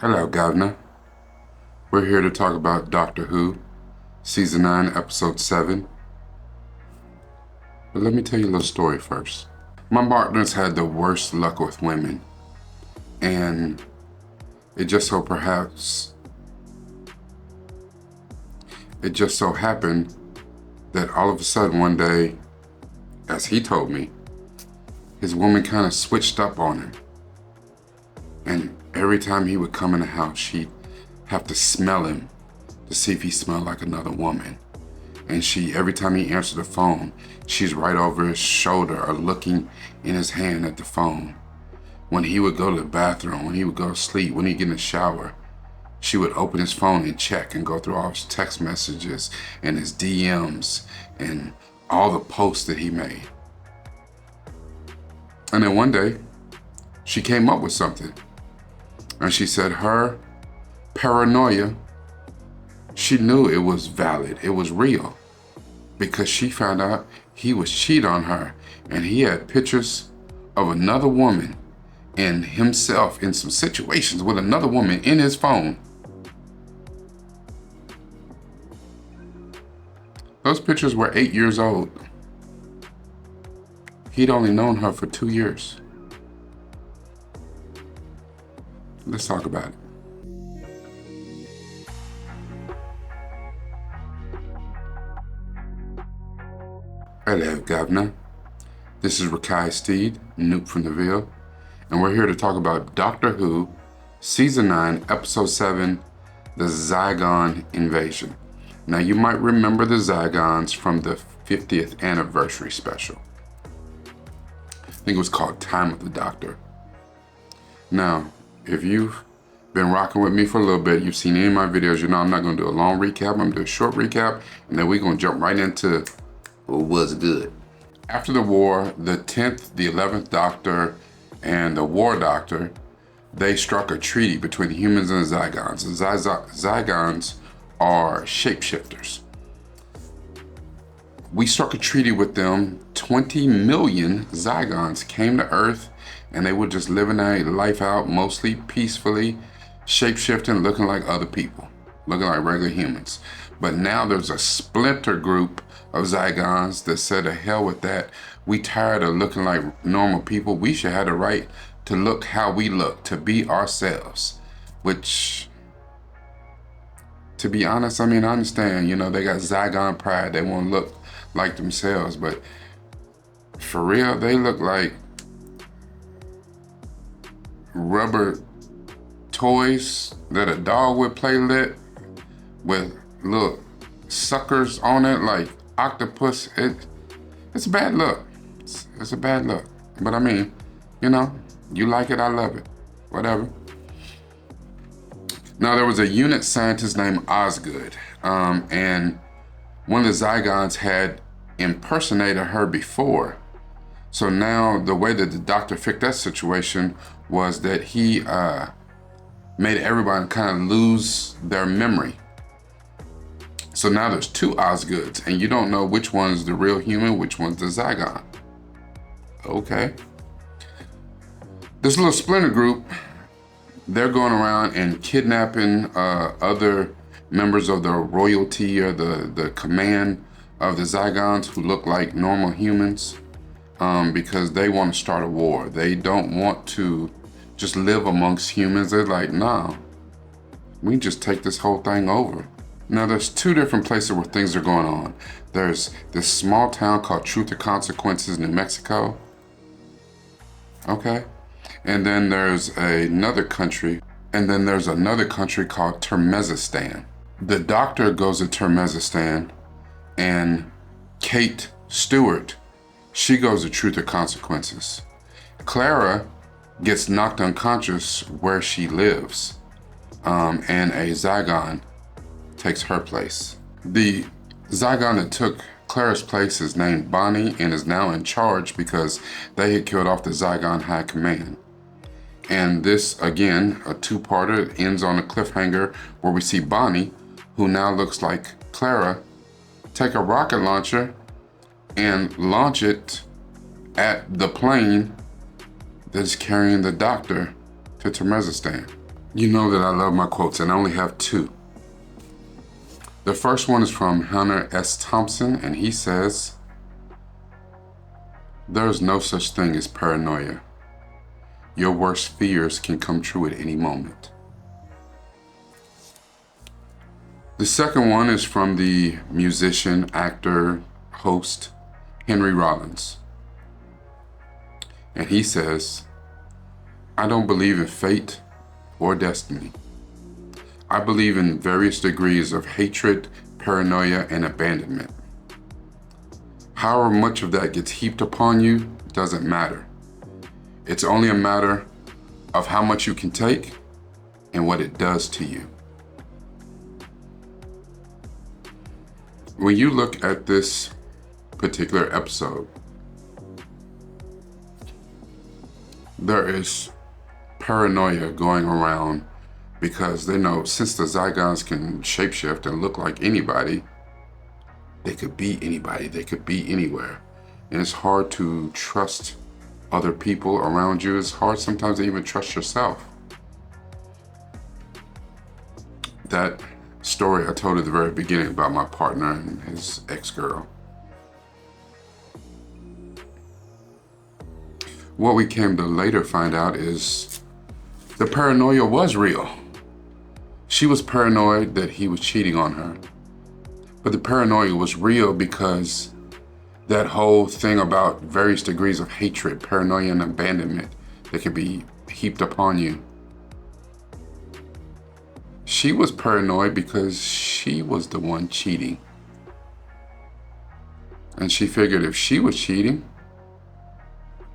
Hello, Governor. We're here to talk about Doctor Who, Season 9, Episode 7. But let me tell you a little story first. My partner's had the worst luck with women. And it just so happened that all of a sudden one day, as he told me, his woman kind of switched up on him. And every time he would come in the house, she'd have to smell him to see if he smelled like another woman. And every time he answered the phone, she's right over his shoulder or looking in his hand at the phone. When he would go to the bathroom, when he would go to sleep, when he'd get in the shower, she would open his phone and check and go through all his text messages and his DMs and all the posts that he made. And then one day, she came up with something. And she said her paranoia, she knew it was valid, it was real. Because she found out he was cheating on her and he had pictures of another woman and himself in some situations with another woman in his phone. Those pictures were 8 years old. He'd only known her for 2 years. Let's talk about it. Hello, Governor. This is Rakai Steed, Noob from the Ville, and we're here to talk about Doctor Who, Season 9, Episode 7, the Zygon Invasion. Now, you might remember the Zygons from the 50th anniversary special. I think it was called Time of the Doctor. Now, if you've been rocking with me for a little bit, you've seen any of my videos, you know I'm not going to do a long recap. I'm going to do a short recap, and then we're going to jump right into what was good. After the war, the 10th, the 11th Doctor, and the War Doctor, they struck a treaty between the humans and the Zygons. The Zygons are shapeshifters. We struck a treaty with them. 20 million Zygons came to Earth, and they were just living their life out, mostly peacefully, shape-shifting, looking like other people, looking like regular humans. But now there's a splinter group of Zygons that said, to hell with that. We tired of looking like normal people. We should have the right to look how we look, to be ourselves. Which, to be honest, I understand, they got Zygon pride. They want to look like themselves, but for real, they look like rubber toys that a dog would play with little suckers on it, like octopus. It's a bad look. It's a bad look. But you like it, I love it. Whatever. Now, there was a unit scientist named Osgood, and one of the Zygons had impersonated her before. So now the way that the Doctor fixed that situation was that he made everybody kind of lose their memory. So now there's two Osgoods, and you don't know which one's the real human, which one's the Zygon. Okay. This little splinter group, they're going around and kidnapping other members of the royalty or the command of the Zygons who look like normal humans, because they want to start a war. They don't want to just live amongst humans. They're like, nah, we just take this whole thing over. Now, there's two different places where things are going on. There's this small town called Truth or Consequences, New Mexico. Okay. And then there's another country called Turkmenistan. The Doctor goes to Turkmenistan, and Kate Stewart, she goes to Truth or Consequences. Clara gets knocked unconscious where she lives, and a Zygon takes her place. The Zygon that took Clara's place is named Bonnie and is now in charge because they had killed off the Zygon High Command. And this, again, a two-parter, ends on a cliffhanger where we see Bonnie, who now looks like Clara, take a rocket launcher and launch it at the plane that's carrying the Doctor to Turkmenistan. You know that I love my quotes, and I only have two. The first one is from Hunter S. Thompson, and he says, "There is no such thing as paranoia. Your worst fears can come true at any moment." The second one is from the musician, actor, host, Henry Rollins. And he says, "I don't believe in fate or destiny. I believe in various degrees of hatred, paranoia, and abandonment. However much of that gets heaped upon you doesn't matter. It's only a matter of how much you can take and what it does to you." When you look at this particular episode, there is paranoia going around because they know since the Zygons can shapeshift and look like anybody, they could be anybody, they could be anywhere. And it's hard to trust other people around you. It's hard sometimes to even trust yourself. That story I told at the very beginning about my partner and his ex-girl. What we came to later find out is the paranoia was real. She was paranoid that he was cheating on her. But the paranoia was real because that whole thing about various degrees of hatred, paranoia, and abandonment that can be heaped upon you. She was paranoid because she was the one cheating. And she figured if she was cheating,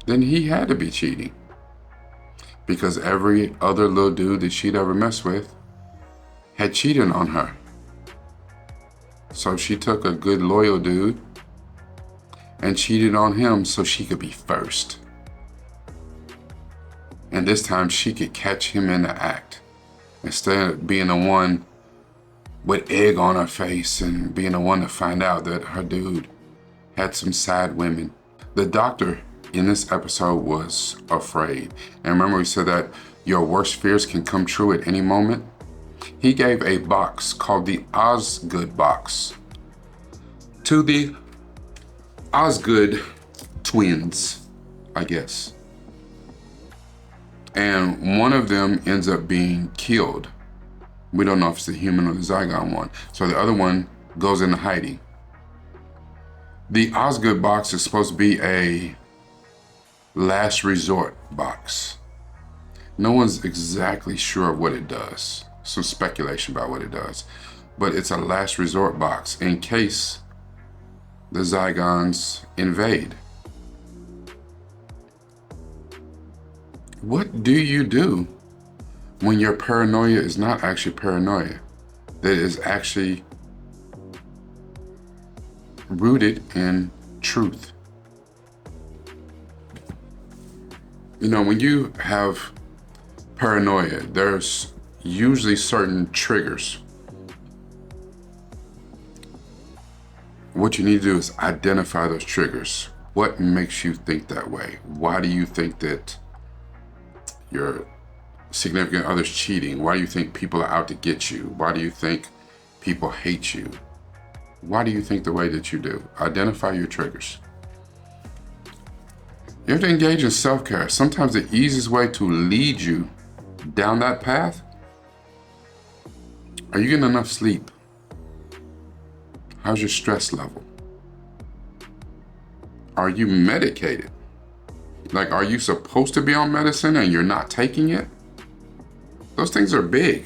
then he had to be cheating. Because every other little dude that she'd ever messed with had cheated on her. So she took a good loyal dude and cheated on him so she could be first. And this time she could catch him in the act. Instead of being the one with egg on her face and being the one to find out that her dude had some side women. The doctor in this episode was afraid. And remember we said that your worst fears can come true at any moment? He gave a box called the Osgood box to the Osgood twins, I guess. And one of them ends up being killed. We don't know if it's the human or the Zygon one. So the other one goes into hiding. The Osgood box is supposed to be a last resort box. No one's exactly sure what it does. Some speculation about what it does. But it's a last resort box in case the Zygons invade. What do you do when your paranoia is not actually paranoia? That is actually rooted in truth. You know, when you have paranoia, there's usually certain triggers. What you need to do is identify those triggers. What makes you think that way? Why do you think that your significant other's cheating? Why do you think people are out to get you? Why do you think people hate you? Why do you think the way that you do? Identify your triggers. You have to engage in self-care. Sometimes the easiest way to lead you down that path, are you getting enough sleep? How's your stress level? Are you medicated? Like, are you supposed to be on medicine and you're not taking it? Those things are big.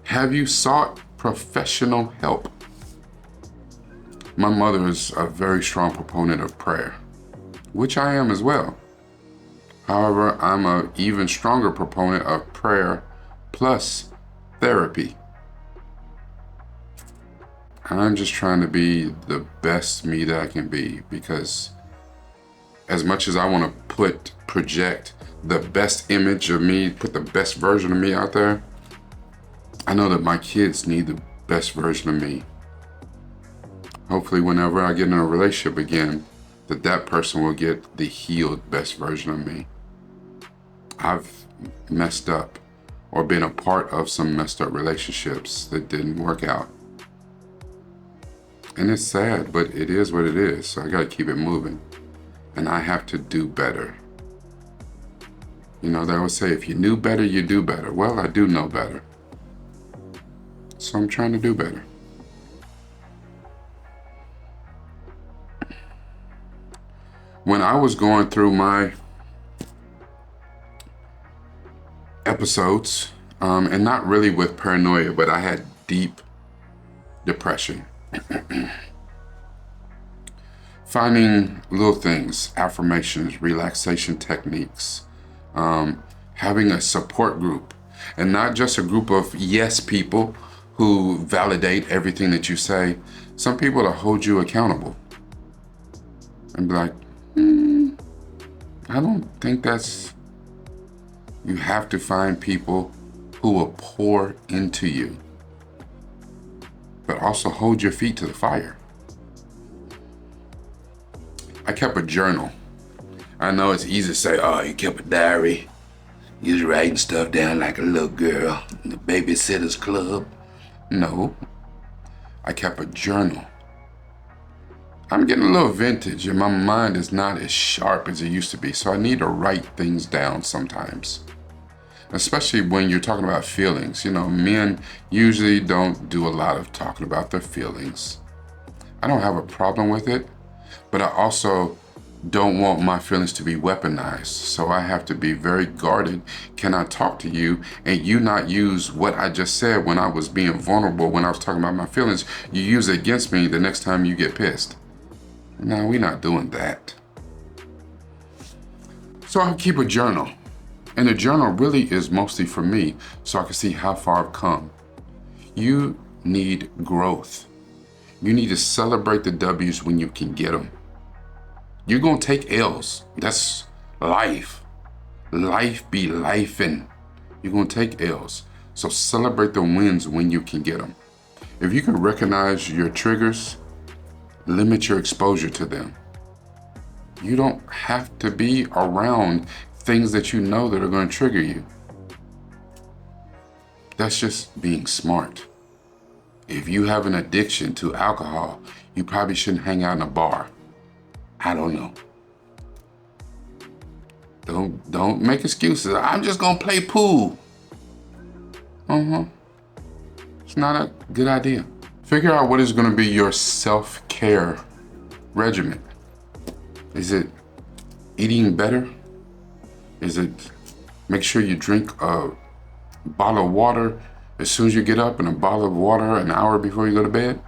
Have you sought professional help? My mother is a very strong proponent of prayer, which I am as well. However, I'm an even stronger proponent of prayer plus therapy. I'm just trying to be the best me that I can be, because as much as I want to project the best image of me, put the best version of me out there, I know that my kids need the best version of me. Hopefully whenever I get in a relationship again, that person will get the healed best version of me. I've messed up or been a part of some messed up relationships that didn't work out. And it's sad, but it is what it is. So I got to keep it moving. And I have to do better. You know, they always say, if you knew better, you do better. Well, I do know better. So I'm trying to do better. When I was going through my episodes, and not really with paranoia, but I had deep depression. Finding little things, affirmations, relaxation techniques, having a support group, and not just a group of yes people who validate everything that you say. Some people that hold you accountable and be like, I don't think that's, you have to find people who will pour into you, but also hold your feet to the fire. I kept a journal. I know it's easy to say, oh, you kept a diary. You was writing stuff down like a little girl in the babysitter's club. No, I kept a journal. I'm getting a little vintage and my mind is not as sharp as it used to be, so I need to write things down sometimes. Especially when you're talking about feelings. You know, men usually don't do a lot of talking about their feelings. I don't have a problem with it, but I also don't want my feelings to be weaponized. So I have to be very guarded. Can I talk to you and you not use what I just said when I was being vulnerable, when I was talking about my feelings, you use it against me the next time you get pissed? No, we're not doing that. So I keep a journal. And the journal really is mostly for me so I can see how far I've come. You need growth. You need to celebrate the W's when you can get them. You're going to take L's. That's life. Life be lifing. You're going to take L's. So celebrate the wins when you can get them. If you can recognize your triggers, limit your exposure to them. You don't have to be around things that you know that are going to trigger you. That's just being smart. If you have an addiction to alcohol, you probably shouldn't hang out in a bar. I don't know. Don't make excuses. I'm just gonna play pool. It's not a good idea. Figure out what is gonna be your self-care regimen. Is it eating better? Is it make sure you drink a bottle of water as soon as you get up and a bottle of water an hour before you go to bed?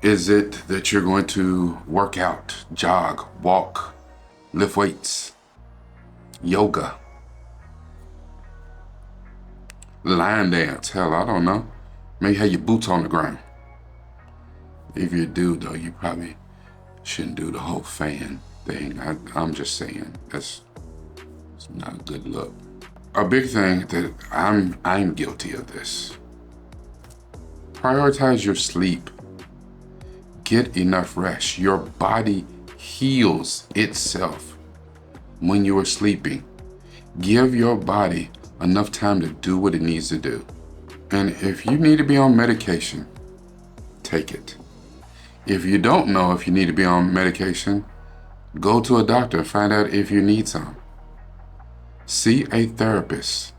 Is it that you're going to work out, jog, walk, lift weights, yoga, line dance? Hell, I don't know. Maybe have your boots on the ground. If you do, though, you probably shouldn't do the whole fan thing. I'm just saying, it's not a good look. A big thing that I'm guilty of this. Prioritize your sleep. Get enough rest. Your body heals itself when you are sleeping. Give your body enough time to do what it needs to do. And if you need to be on medication, take it. If you don't know if you need to be on medication, go to a doctor and find out if you need some. See a therapist.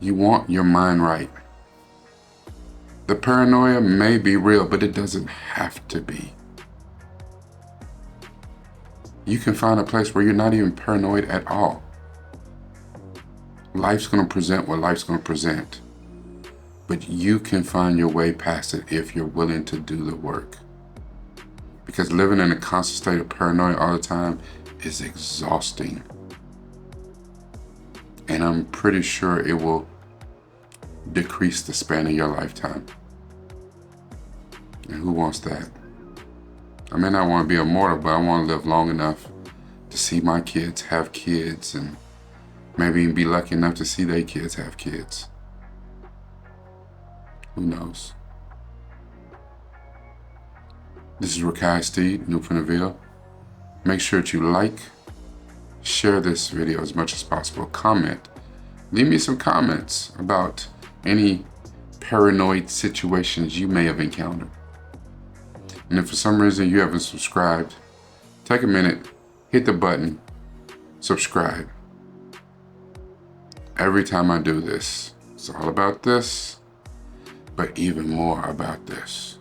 You want your mind right. The paranoia may be real, but it doesn't have to be. You can find a place where you're not even paranoid at all. Life's going to present what life's going to present. But you can find your way past it if you're willing to do the work. Because living in a constant state of paranoia all the time is exhausting. And I'm pretty sure it will decrease the span of your lifetime. And who wants that? I may not want to be immortal, but I want to live long enough to see my kids have kids and maybe even be lucky enough to see their kids have kids. Who knows? This is Rakai Steed, New from the Ville. Make sure that you like, share this video as much as possible. Comment. Leave me some comments about any paranoid situations you may have encountered. And if for some reason you haven't subscribed, take a minute, hit the button, subscribe. Every time I do this, it's all about this, but even more about this.